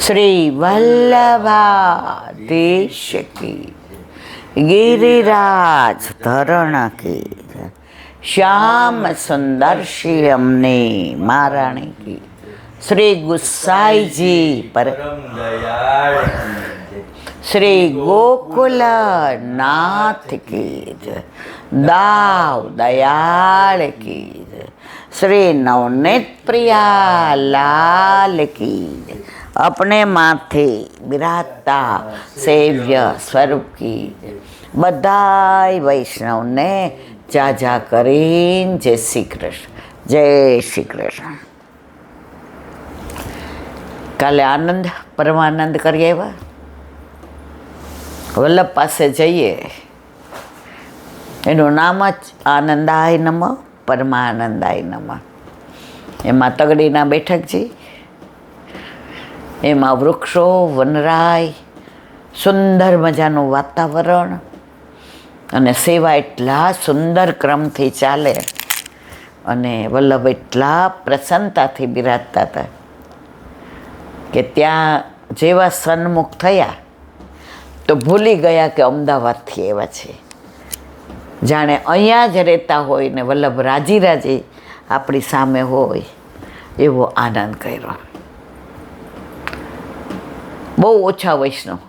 શ્રી વલ્લભાધીશ કી, गिरिराज धरण की, श्याम सुंदर श्री अमने महाराणी की, श्री गुसाई जी पर श्री गोकुल नाथ की, दाव दयाल की, श्री नवनीत प्रिया लाल की, अपने माथे बिराजता सेव्य स्वरूप की बधाई वैष्णव ने जाजा करीन जय श्री कृष्ण, जय श्री कृष्ण। काले आनंद परमानंद करिए वल्लभ पासे जइए, एनु नाम ज आनंदाय नमः परमानंदाय नमः। एमां तगड़ीना बेठकजी, एमां वृक्षो वनराय, सुंदर मजानुं वातावरण अने सेवा एटला सुंदर क्रमथी चाले अने वल्लभ एटला प्रसन्नताथी बिराजता हता के त्यां जेवा सन्मुख थया तो भूली गया के अमदावादथी एवा छे, जाणे अहींया ज रहेता होय ने वल्लभ राजी राजी आपणी सामे होय एवो आनंद कर्यो। बहु ओछा वैष्णव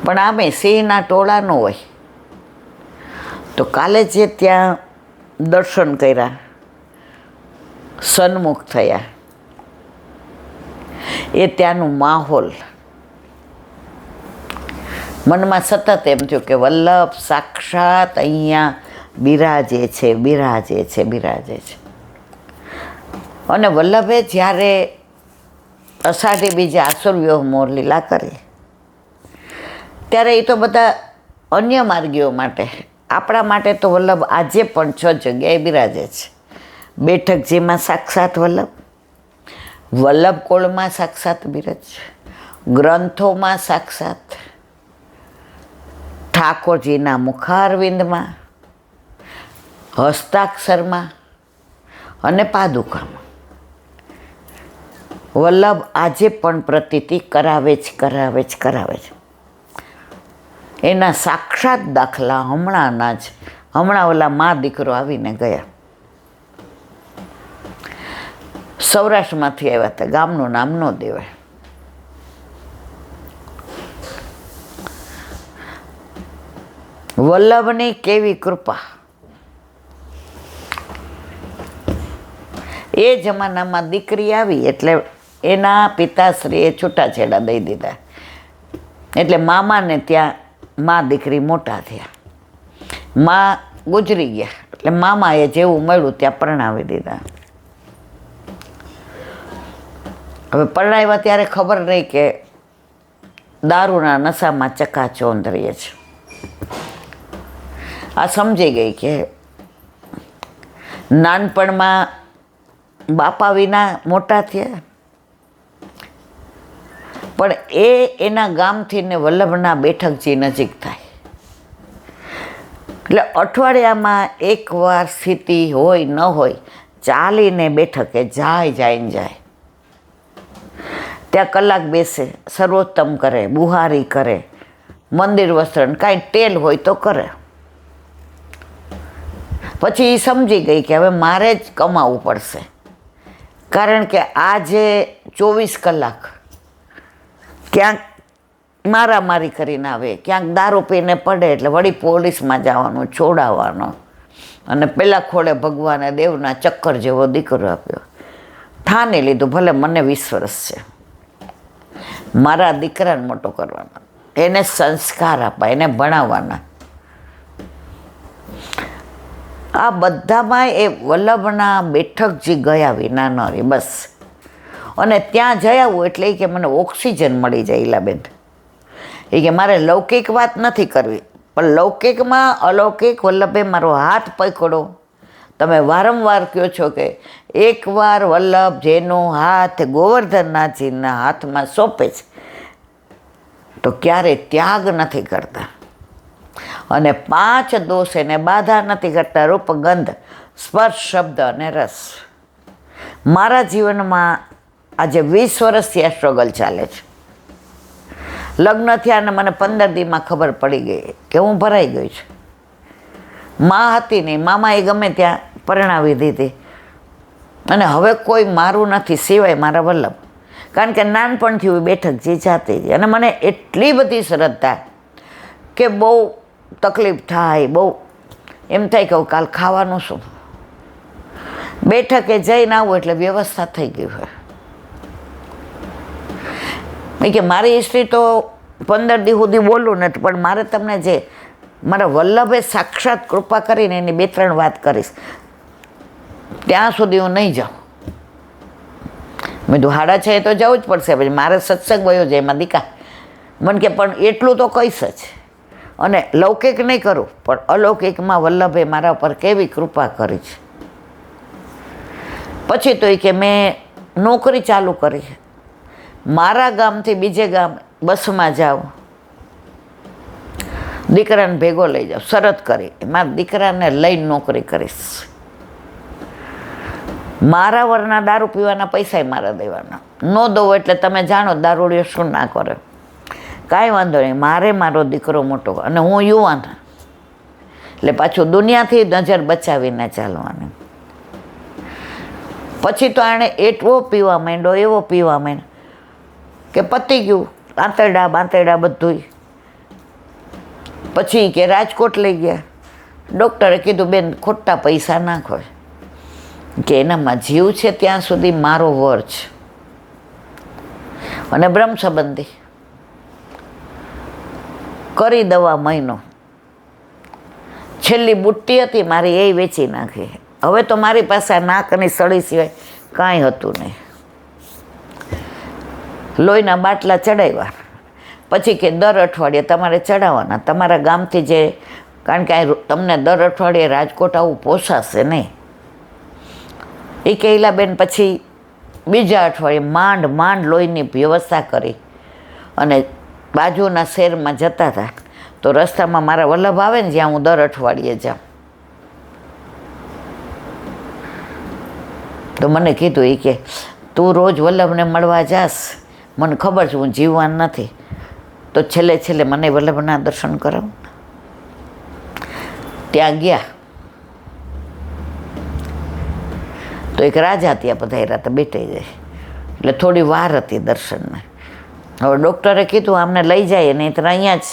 पण आमे सिंहना टोळानो होय तो काले जे त्यां दर्शन कर्या, सन्मुख थया, ए त्यानुं माहोल मनमा सतत एम थयुं के वल्लभ साक्षात अहींया बिराजे छे बिराजे छे बिराजे छे। अने वल्लभे ज्यारे अषाढ़ी बीजे आसुरव्यूह मोरलीला करे त्यारे ए तो बधा अन्य मार्गीओ माटे, आपणा माटे तो वल्लभ आजे पण 6 जग्याए बिराजे छे। बेठकजीमां साक्षात वल्लभ, वल्लभकोळमां साक्षात बिराज, ग्रंथोमां साक्षात, ठाकोरजीना मुखारविंदमां, हस्ताक्षरमां अने पादुकामां वल्लभ आजे पण प्रतीति करावे ज करावे ज करावे ज। एना साक्षात दाखला हमणाना ज हमणा ओला मां दीकरो आवीने गया, सौराष्ट्रमांथी આવ્યા હતા, ગામનું નામ ન દેવાય। વલ્લભની કેવી કૃપા! એ જમાનામાં દીકરી આવી એટલે એના પિતાશ્રીએ છૂટાછેડા દઈ દીધા, એટલે મામાને ત્યાં મા દીકરી મોટા થયા, મા ગુજરી ગયા એટલે મામાએ જેવું મળ્યું ત્યાં પરણાવી દીધા। હવે પરણાવ્યા ત્યારે ખબર નહીં કે દારૂના નશામાં ચકાચોંધ રહીએ છે। આ સમજી ગઈ કે નાનપણમાં બાપા વિના મોટા થયા, પણ એના ગામથી ને વલ્લભના બેઠકજી નજીક થાય એટલે અઠવાડિયામાં એકવાર સ્થિતિ હોય ન હોય ચાલીને બેઠકે જાય ને જાય, ત્યાં કલાક બેસે, સર્વોત્તમ કરે, બુહારી કરે, મંદિર વસ્ત્રણ કાંઈ ટેલ હોય તો કરે। પછી એ સમજી ગઈ કે હવે મારે જ કમાવવું પડશે, કારણ કે આજે 24 કલાક ક્યાંક મારામારી કરીને આવે, ક્યાંક દારૂ પીને પડે એટલે વળી પોલીસમાં જવાનું, છોડાવવાનો, અને પેલા ખોળે ભગવાને દેવના ચક્કર જેવો દીકરો આપ્યો। ઠાની લીધું ભલે મને 20 વર્ષ છે, મારા દીકરાને મોટો કરવાનો, એને સંસ્કાર આપવા, એને ભણાવવાના। આ બધામાં એ વલ્લભના બેઠકજી ગયા વિના ન રહી બસ। અને ત્યાં જઈ આવું એટલે કે મને ઓક્સિજન મળી જાય ઈલાબેન, એ કે મારે લૌકિક વાત નથી કરવી, પણ લૌકિકમાં અલૌકિક વલ્લભે મારો હાથ પકડો। તમે વારંવાર કહો છો કે એકવાર વલ્લભ જેનો હાથ ગોવર્ધનનાથજીના હાથમાં સોંપે છે તો ક્યારે ત્યાગ નથી કરતા, અને 5 દોષ એને બાધા નથી કરતા, રૂપ, ગંધ, સ્પર્શ, શબ્દ અને રસ। મારા જીવનમાં આજે 20 વર્ષથી આ સ્ટ્રગલ ચાલે છે. લગ્ન થયા અને મને 15 દીમાં ખબર પડી ગઈ કે હું ભરાઈ ગઈ છું. માં હતી નહીં, મામાએ ગમે ત્યાં પરણાવી દીધી અને હવે કોઈ મારું નથી સિવાય મારા વલ્લભ. કારણ કે નાનપણથી હું બેઠક જે જાતી હતી અને મને એટલી બધી શ્રદ્ધા કે બહુ તકલીફ થાય, બહુ એમ થાય કે કાલ ખાવાનું શું. બેઠકે જઈને આવું એટલે વ્યવસ્થા થઈ ગઈ હોય. કે મારી હિસ્ટ્રી તો 15 દી સુધી બોલું નથી, પણ મારે તમને જે મારા વલ્લભે સાક્ષાત કૃપા કરીને એની 2-3 વાત કરીશ. ત્યાં સુધી હું નહીં જાઉં. મેં તો 6:30 તો જવું જ પડશે. પછી મારે સત્સંગ વયો જાય એમાં દીકા મને કે પણ એટલું તો કહીશ જ. અને લૌકિક નહીં કરું, પણ અલૌકિકમાં વલ્લભે મારા પર કેવી કૃપા કરી છે. પછી તો એ કે મેં નોકરી ચાલુ કરી. મારા ગામથી બીજે ગામ બસમાં જાઉં, દીકરાને ભેગો લઈ જાઉં, શરત કરી મારા દીકરાને લઈને નોકરી કરીશ. મારા વરના દારૂ પીવાના પૈસા મારા દેવાના, ન દો એટલે તમે જાણો દારૂડિયો શું ના કરે. કાંઈ વાંધો નહીં, મારે મારો દીકરો મોટો અને હું યુવાન, એટલે પાછું દુનિયાથી નજર બચાવીને ચાલવાની. પછી તો આણે એટલો પીવા માંડ્યો, એવો પીવા માંડ્યો કે પતી ગયું. આંતરડા બધું. પછી કે રાજકોટ લઈ ગયા. ડૉક્ટરે કીધું બેન ખોટા પૈસા નાખો, કે એનામાં જીવ છે ત્યાં સુધી મારો વર છે અને બ્રહ્મ સંબંધી. કરી દવા મહિનો. છેલ્લી બુટ્ટી હતી મારી એ વેચી નાખી. હવે તો મારી પાસે નાકની સળી સિવાય કાંઈ હતું નહીં. લોહીના બાટલા ચડાવ્યા. પછી કે દર અઠવાડિયે તમારે ચડાવવાના તમારા ગામથી જે, કારણ કે તમને દર અઠવાડિયે રાજકોટ આવું પોસાશે નહીં. એ કહેલાબેન પછી બીજા અઠવાડિયે માંડ લોહીની વ્યવસ્થા કરી અને બાજુના શહેરમાં જતા હતા. તો રસ્તામાં મારા વલ્લભ આવે ને જ્યાં હું દર અઠવાડિયે જાઉં, તો મને કીધું એ કે તું રોજ વલ્લભને મળવા જાસ, મને ખબર છે હું જીવવાન નથી, તો છેલ્લે મને વલ્લભના દર્શન કરાવ. ત્યાં ગયા તો એક રાજા ત્યાં પધાર્યા હતા બેઠાઈ જાય, એટલે થોડી વાર હતી દર્શનને. હવે ડૉક્ટરે કીધું આમને લઈ જાય નહીં તો અહીંયા જ.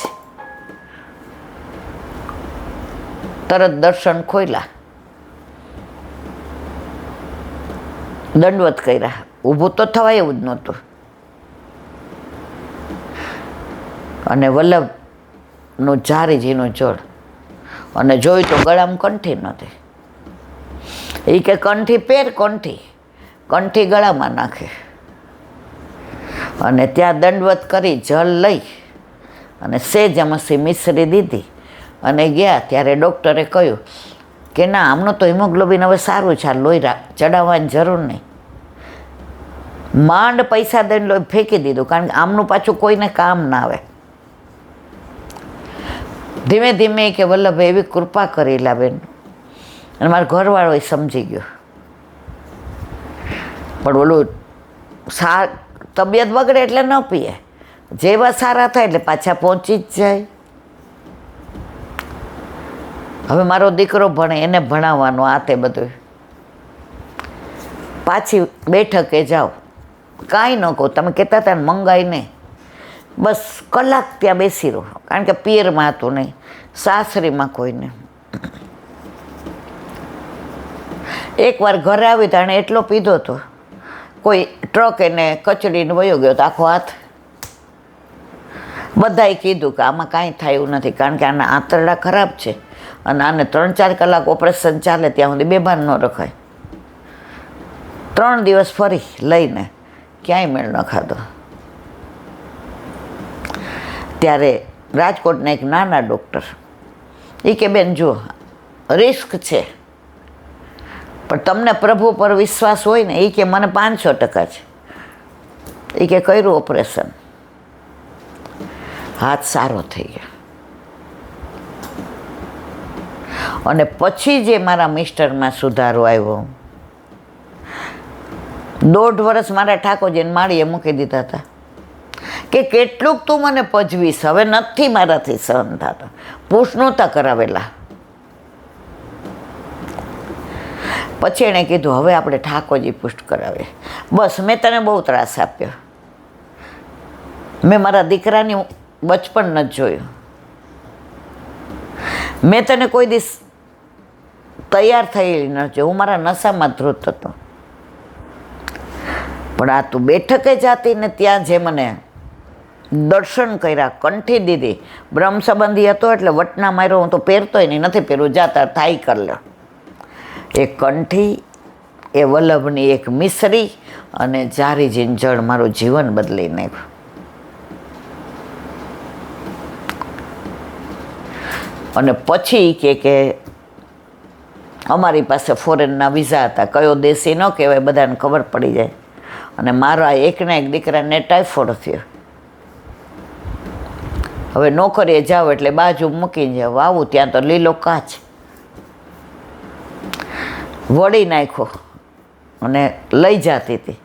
તરત દર્શન ખોલ્યા, દંડવત કર્યા. ઊભું તો થવાય એવું જ નહોતું. અને વલ્લભનું જારીજીનું જોડ અને જોયું તો ગળામાં કંઠી નહોતી. એ કે કંઠી પહેર, કંઠી ગળામાં નાખે. અને ત્યાં દંડવત કરી જલ લઈ અને સેજ અમસી મિશ્રી દીધી અને ગયા. ત્યારે ડૉક્ટરે કહ્યું કે ના આમનું તો હિમોગ્લોબિન હવે સારું છે, આ લોહી ચડાવવાની જરૂર નહીં. માંડ પૈસા દઈને લોહી ફેંકી દીધું, કારણ કે આમનું પાછું કોઈને કામ ના આવે. ધીમે ધીમે કે વલ્લભે એવી કૃપા કરી લાબેન, અને મારો ઘરવાળો એ સમજી ગયો. પણ ઓલું તબિયત બગડે એટલે ન પીએ, જેવા સારા થાય એટલે પાછા પહોંચી જ જાય. હવે મારો દીકરો ભણે, એને ભણાવવાનો આ તે બધું. પાછી બેઠકે જાઓ, કાંઈ ન કહો. તમે કહેતા હતા ને મંગાઈ નહીં, બસ કલાક ત્યાં બેસી રહો, કારણ કે પિયરમાં હતું નહીં, સાસરીમાં કોઈને. એકવાર ઘરે આવી તો એણે એટલો પીધો હતો, કોઈ ટ્રક એને કચડીને વયો ગયો તો આખો હાથ. બધાએ કીધું કે આમાં કાંઈ થયું નથી, કારણ કે આના આંતરડા ખરાબ છે અને આને 3-4 કલાક ઓપરેશન ચાલે ત્યાં સુધી બેભાન ન રખાય. 3 દિવસ ફરી લઈને ક્યાંય મેળ ન ખાધો. ત્યારે રાજકોટના એક નાના ડૉક્ટર એ કે બેન જુઓ રિસ્ક છે, પણ તમને પ્રભુ પર વિશ્વાસ હોય ને, એ કે મને 500% છે. એ કે કર્યું ઓપરેશન, હાથ સારો થઈ ગયો. અને પછી જે મારા મિસ્ટરમાં સુધારો આવ્યો, 1.5 વર્ષ મારા ઠાકોરજીને માળીએ મૂકી દીધા હતા કે કેટલુંક તું મને પજવીશ, હવે નથી મારાથી સહન થતા. પુશ નહોતા કરાવેલા. પછી એણે કીધું હવે આપણે ઠાકોરજી પુષ્ટ કરાવે. બસ મેં તને બહુ ત્રાસ આપ્યો. મેં મારા દીકરાની બચપણ નથી જોયું. મેં તને કોઈ દિવસ તૈયાર થયેલી નથી. હું મારા નશામાં ધ્રુત હતો. પણ આ તું બેઠકે જાતી ને ત્યાં જે મને દર્શન કર્યા, કંઠી દીધી. બ્રહ્મ સંબંધી હતો એટલે વટના માર્યો. હું તો પહેરતોય નહીં, નથી પહેરવું, જાતા થાય કર લે. એ કંઠી, એ વલ્લભની એક મિસરી અને જારી જીંજળ મારું જીવન બદલી નાખ્યું. અને પછી કે અમારી પાસે ફોરેનના વિઝા હતા. કયો દેશી ન કહેવાય, બધાને ખબર પડી જાય. અને મારા એકના એક દીકરાને ટાઇફોઇડ થયો. હવે નોકરીએ જાઓ એટલે બાજુ મૂકીને જાઓ. આવું ત્યાં તો લીલો કાચ વળી નાખ્યો અને લઈ જતી હતી.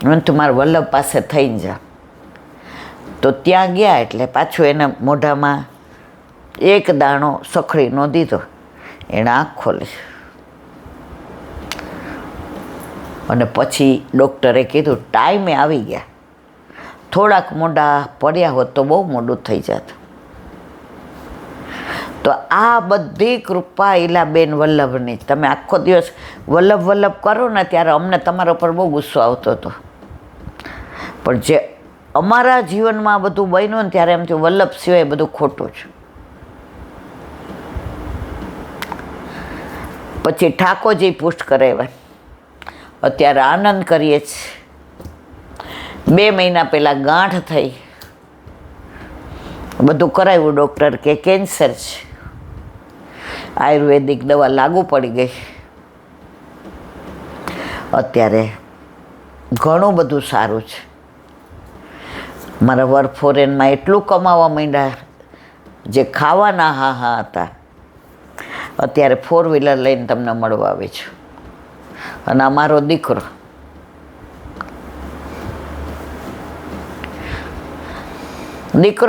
મને તું મારા વલ્લભ પાસે થઈને જા. તો ત્યાં ગયા એટલે પાછું એના મોઢામાં એક દાણો સખડીનો દીધો. એણે આંખ ખોલી અને પછી ડૉક્ટરે કીધું ટાઈમે આવી ગયા. થોડાક મોઢા પડ્યા હોત તો બહુ મોડું થઈ જાત. તો આ બધી કૃપા ઈલાબેન વલ્લભની. તમે આખો દિવસ વલ્લભ વલ્લભ કરો ને ત્યારે અમને તમારા ઉપર બહુ ગુસ્સો આવતો હતો. પણ જે અમારા જીવનમાં બધું બન્યું ને ત્યારે એમ થયું વલ્લભ સિવાય બધું ખોટું છે. પછી ઠાકોરજી પુષ્ટ કરાવ્યા. અત્યારે આનંદ કરીએ છીએ. 2 મહિના પહેલાં ગાંઠ થઈ. બધું કરાવ્યું. ડૉક્ટર કે કેન્સર છે. આયુર્વેદિક દવા લાગુ પડી ગઈ. અત્યારે ઘણું બધું સારું છે. મારા વર ફોરેનમાં એટલું કમાવા માંડ્યા. જે ખાવાના હા હતા, અત્યારે 4 વ્હીલર લઈને તમને મળવા આવે છે. અને અમારો દીકરો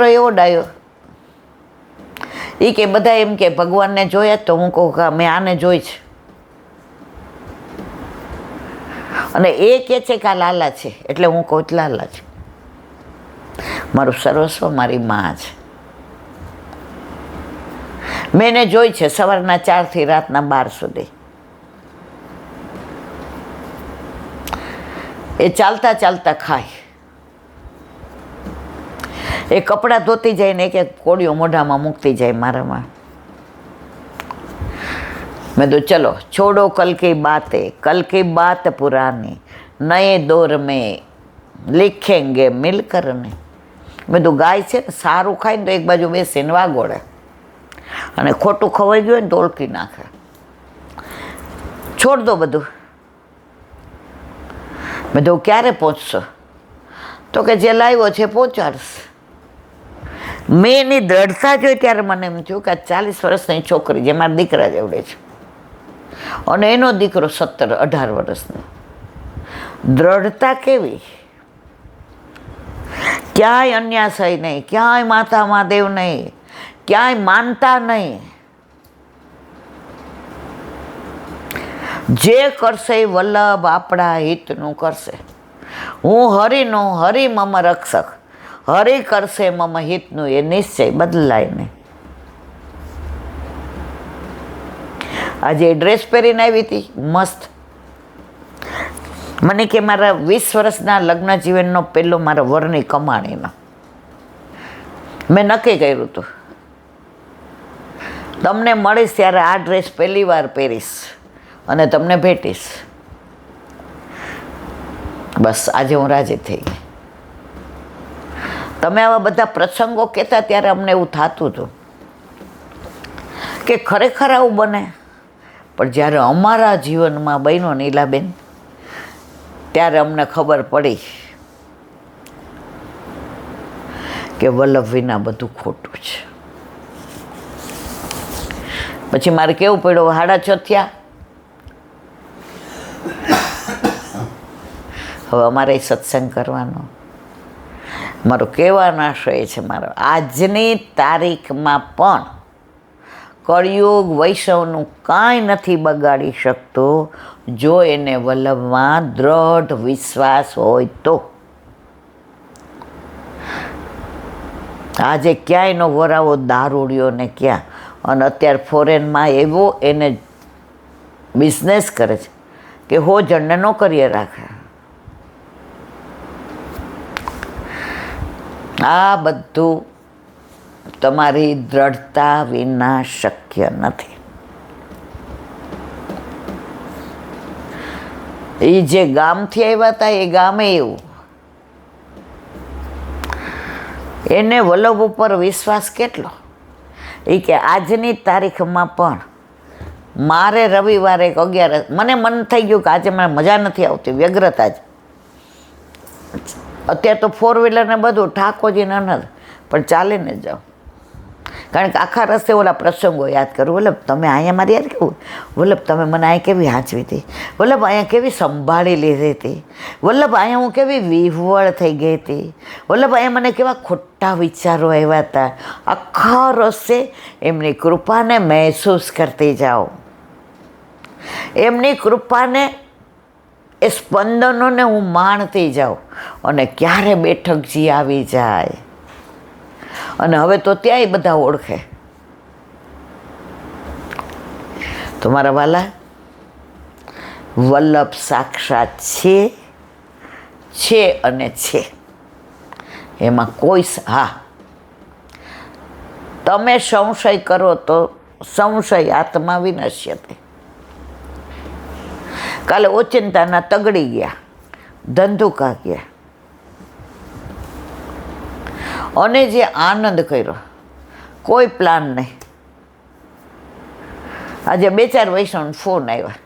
એવો ડાયો. એ કે બધા એમ કે ભગવાનને જોયા, તો હું કહું કે મેં આને જોઈ છે. અને એ કહે છે કે આ લાલા છે, એટલે હું કહું લાલા છે. મારું સર્વસ્વ મારી મા છે. મેં એને જોઈ છે સવારના 4 થી રાતના 12 સુધી. એ ચાલતા ચાલતા ખાય. એ કપડાં ધોતી જાય ને એક કોળીઓ મોઢામાં મૂકતી જાય મારામાં. મેં તો ચલો છોડો કલ કી બાત પુરાની, નए દોર મેં लिखेंगे मिलकर ને. મેં તો ગાય છે ને સારું ખાય ને તો એક બાજુ બેસીને વાગોડે, અને ખોટું ખવાઈ ગયું ને તો ઓળખી નાખે. છોડ દો બધું. મેં તો ક્યારે પહોંચશો? તો કે જે લાવ્યો છે પહોંચાડશ. મેં એની દ્રઢતા જોઈ ત્યારે મને એમ થયું કે આ 40 વર્ષની છોકરી જે મારા દીકરા જેવડે છે, અને એનો દીકરો 17-18 વર્ષનો. દ્રઢતા કેવી! ક્યાંય અન્યાસય નહીં, ક્યાંય માતા મહાદેવ નહીં, ક્યાંય માનતા નહીં. જે કરશે એ વલ્લભ આપણા હિતનું કરશે. હું હરિનો, હરિ મમ રક્ષક, હરિ કરશે મમ હિતનું, એ નિશ્ચય બદલાય નહીં. આજે ડ્રેસ પહેરીને આવી હતી મસ્ત. મને કે મારા 20 વર્ષના લગ્ન જીવનનો પહેલો મારા વરની કમાણીનો મેં નક્કી કર્યું હતું, તમને મળીશ ત્યારે આ ડ્રેસ પહેલી વાર પહેરીશ અને તમને ભેટીશ. બસ આજે હું રાજી થઈ ગઈ. તમે આવા બધા પ્રસંગો કહેતા ત્યારે અમને એવું થતું હતું કે ખરેખર આવું બને. પણ જ્યારે અમારા જીવનમાં બન્યો નીલાબેન, ત્યારે અમને ખબર પડી કે વલ્લભ વિના બધું ખોટું છે. પછી મારે કેવું પડ્યું, 6:30 થયા. હવે અમારે સત્સંગ કરવાનો. મારો કહેવાનો આશય છે મારો, આજની તારીખમાં પણ કળિયુગ વૈષ્ણવનું કાંઈ નથી બગાડી શકતો જો એને વલ્લભમાં દ્રઢ વિશ્વાસ હોય તો. આજે ક્યાંયનો વરાવો દારૂડિયો ને ક્યાં, અને અત્યારે ફોરેનમાં એવો એને બિઝનેસ કરે છે કે હો જણને નોકરીએ રાખે. આ બધું તમારી દ્રઢતા વિના શક્ય નથી. એ જે ગામથી આવ્યા હતા એ ગામે એવું, એને વલ્લભ ઉપર વિશ્વાસ કેટલો. એ કે આજની તારીખમાં પણ મારે રવિવારે 11 મને મન થઈ ગયું કે આજે મને મજા નથી આવતી, વ્યગ્રતા જ. અત્યારે તો 4 વ્હીલર ને બધું ઠાકોરજીને નથી, પણ ચાલીને જાઓ. કારણ કે આખા રસ્તે ઓલા પ્રસંગો યાદ કરું. વલ્લભ તમે અહીંયા મારી યાદ કેવું, વલ્લભ તમે મને અહીંયા કેવી હાંચવી હતી, વલ્લભ અહીંયા કેવી સંભાળી લીધી હતી, વલ્લભ અહીંયા હું કેવી વિહવળ થઈ ગઈ હતી, વલ્લભ અહીંયા મને કેવા ખોટા વિચારો આવ્યા હતા. આખા રસ્તે એમની કૃપાને મહેસૂસ કરતી જાઓ, એમની કૃપાને એ સ્પંદનોને હું માણતી જાઉં. અને ક્યારે બેઠકજી આવી જાય, અને હવે તો ત્યાંય બધા ઓળખે. તો મારા વાલા, વલ્લભ સાક્ષાત છે અને છે, એમાં કોઈ હા, તમે સંશય કરો તો સંશય આત્મા વિનશ્યતે. કાલે ઓચિંતાના તગડી ગયા, ધંધુકા ગયા, અને જે આનંદ કર્યો, કોઈ પ્લાન નહીં. આજે 2-4 વૈષ્ણવ ફોન આવ્યા,